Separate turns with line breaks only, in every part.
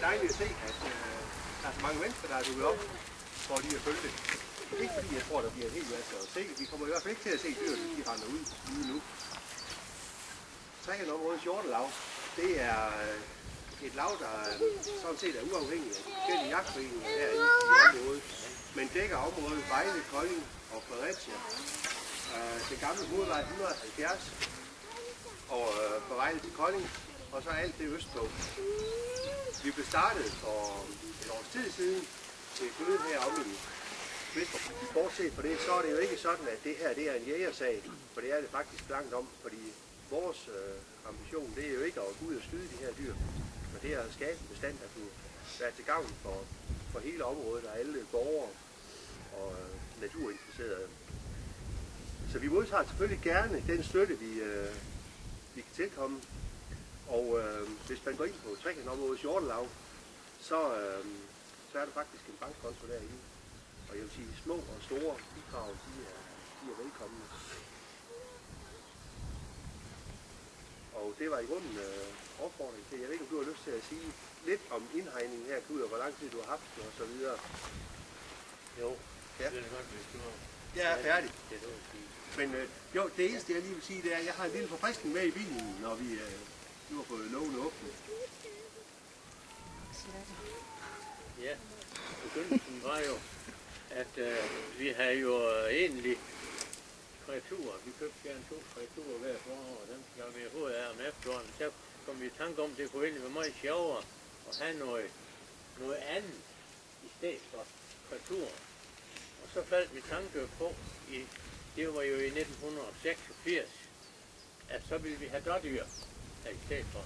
er dejligt at se, at der er så mange mennesker, der er dukket op for lige at følge det. Ikke fordi jeg tror, der bliver en hel masse at se. Vi kommer i hvert fald ikke til at se dyr, hvis de render ud lige nu. Trækkerområdets hjortelav, det er et lav, der sådan set er uafhængigt af de forskellige jagtforeninger her i området, men dækker området Vejle, Kolding og Fredericia. Den gamle hovedvej 170 og på Vejle til Kolding, og så alt det østpå. Vi blev startet for et års tid siden til et møde heromme i Vesterbro. Bortset fra det, så er det jo ikke sådan, at det her det er en jægersag, for det er det faktisk langt om, fordi vores ambition det er jo ikke at gå ud og skyde de her dyr, men det er at skabe en bestand, der kunne være til gavn for hele området og alle borgere og naturinteresserede. Så vi modtager selvfølgelig gerne den støtte, vi kan tilkomme. Og hvis man går ind på Trækkerområdets hjortelav, så er der faktisk en bankkonto derinde. Og jeg vil sige, små og store bidrag, de er velkomne. Og det var i grunden opfordring til. Jeg ved ikke, om du har lyst til at sige lidt om indhegningen her, Knud, og hvor lang tid du har haft den og så videre.
Jo,
ja.
Det er godt, hvis du har...
Jeg er færdig.
Det er det,
men jo, det eneste jeg lige vil sige, det er, at jeg har en lille forfriskning med i bilen, når vi nu har fået lågen åbnet.
Ja, begyndelsen var jo, at vi havde jo egentlig kreaturer. Vi købte gerne 2 kreaturer hver forår, og dem skal vi hovedet af om efteråret. Så kom vi i tanke om, at det kunne egentlig være meget sjovere at have noget andet i stedet for kreaturer. Og så faldt vi tanke på, det var jo i 1986, at så ville vi have dårdyr her i stedet for.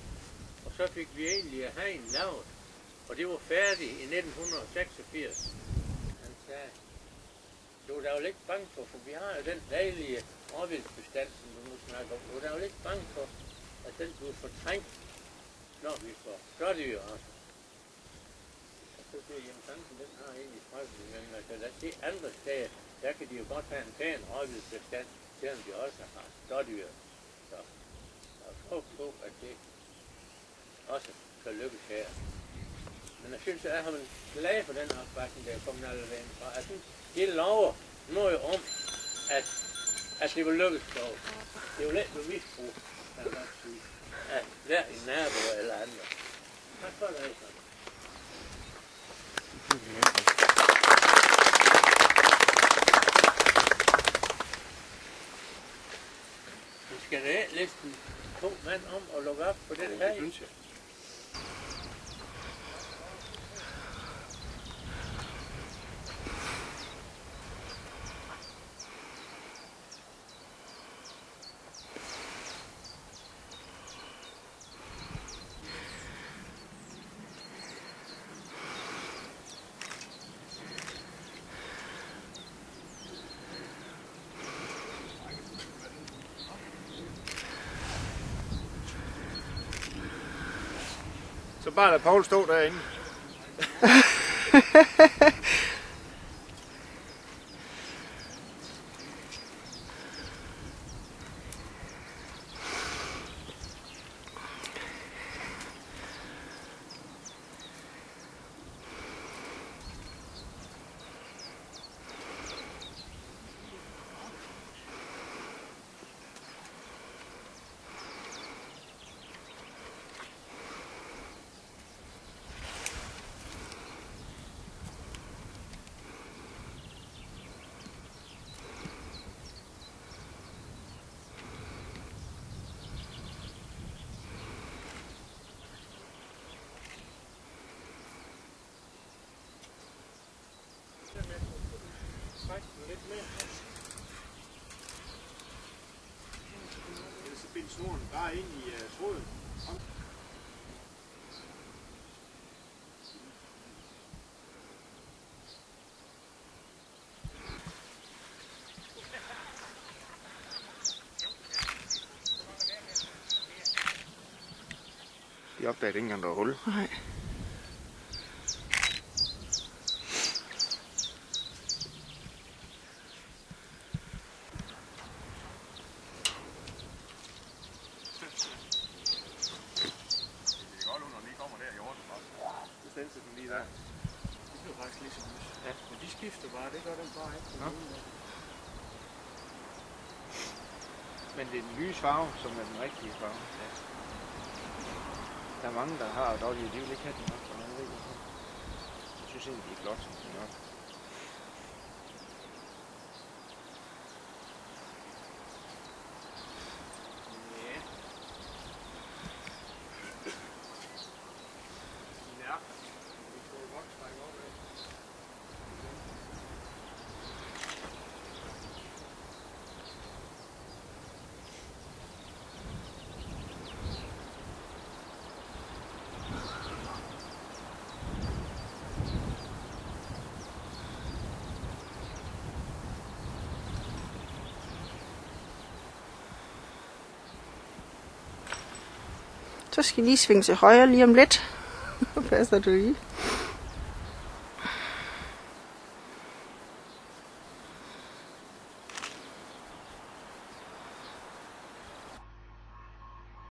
Og så fik vi egentlig hegn lavet, og det var færdigt i 1986. Han sagde, du er da jo ikke bange for vi har jo den dejlige råvildsbestand, som du nu snakker om. Du er da jo ikke bange for, at den bliver fortrængt, når vi får dårdyr også. Og så siger jeg, jamen tanken, den har egentlig frelsen, men man kan da se andre steder, der kan de jo godt have en pæn råvildsbestand, selvom de også har dårdyr. Så der er tro på, at det også kan lykkes her. Men jeg synes, at jeg har været glad for den opbakning, der er kommet alle vejen fra. Jeg synes, det lover noget om, at det vil lykkes for os. Det er jo let at misbrug, kan jeg godt sige, af hver en nabo eller andre. Tak for det, altså. Vi skal da næsten 2 mand om at lukke op på den her.
Det synes jeg.
Så bare lad Paul stå derinde.
Lidt mere. Ellers så bind snoren bare ind i tråden.
De opdagede ikke engang, der var hul.
Nej.
bare. Det gør den bare ikke.
Nå. Men det er den lys farve, som er den rigtige farve. Ja. Der er mange, der har dårlige, de vil ikke have den nok farve. Jeg synes egentlig, det er flot, som den er.
Så skal I lige svinge til højre lige om lidt. Passer du lige?